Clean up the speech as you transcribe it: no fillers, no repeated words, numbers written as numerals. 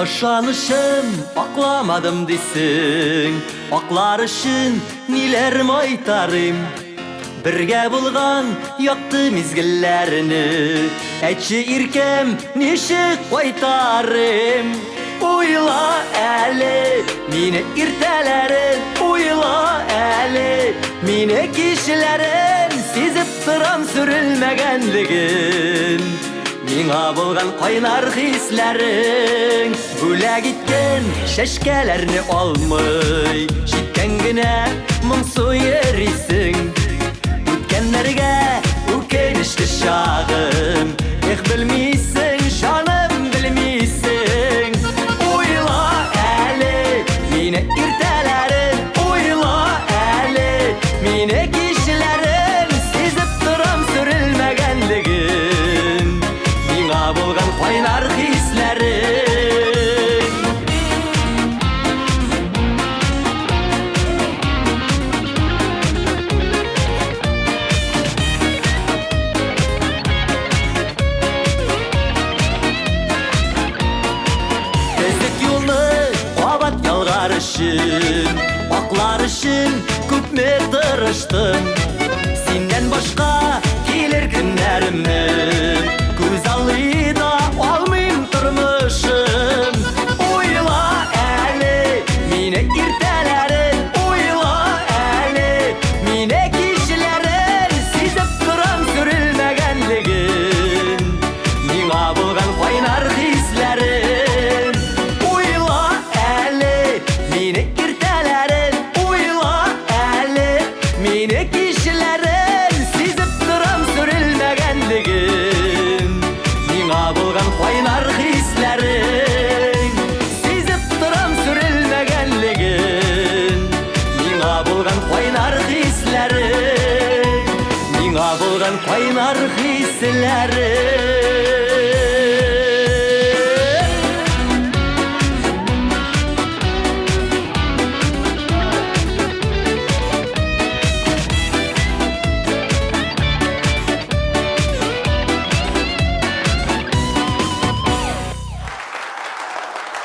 Ышанышым аклamadım дисең, аклар өчен ниләрм айтарым. Бергә булган якты мизгелләрне әйтче иркәм, ничек кайтарым? Уйла әле мине иртәләрен, уйла әле мине кичләрен, сизеп торам сүрелмәгәнлеген. Миңа булган кайнар хисләрең бүләк иткән шәшкәләрне алмый, җиткән генә моңсу йөрисең. Үткәннәргә үкенечле чагым, белмисең, җаным, белмисең. Уйла әле мине иртәләрен, уйла әле мине кичләрен, сизеп торам сүрелмәгәнлеген. Булган кайнар хисләрең. Бездек юлны кабат ялгар өчен, аклар өчен күпме тырыштым. Синнән башка килер көннәремне күз алдыда алмыйм тормышым. Уйла әле мине иртәләрен, уйла әле мине кичләрен, сизеп торам сүрелмәгәнлеген. Миңа булган кайнар хисләрен. Уйла әле мине иртәләрен, уйла әле мине кичләрен, сизеп торам сүрелмәгәнлеген. Булган кайнар хисләрең, сизеп торам сүрелмәгәнлеген. Миңа булган кайнар хисләрең, миңа булган кайнар хисләрең.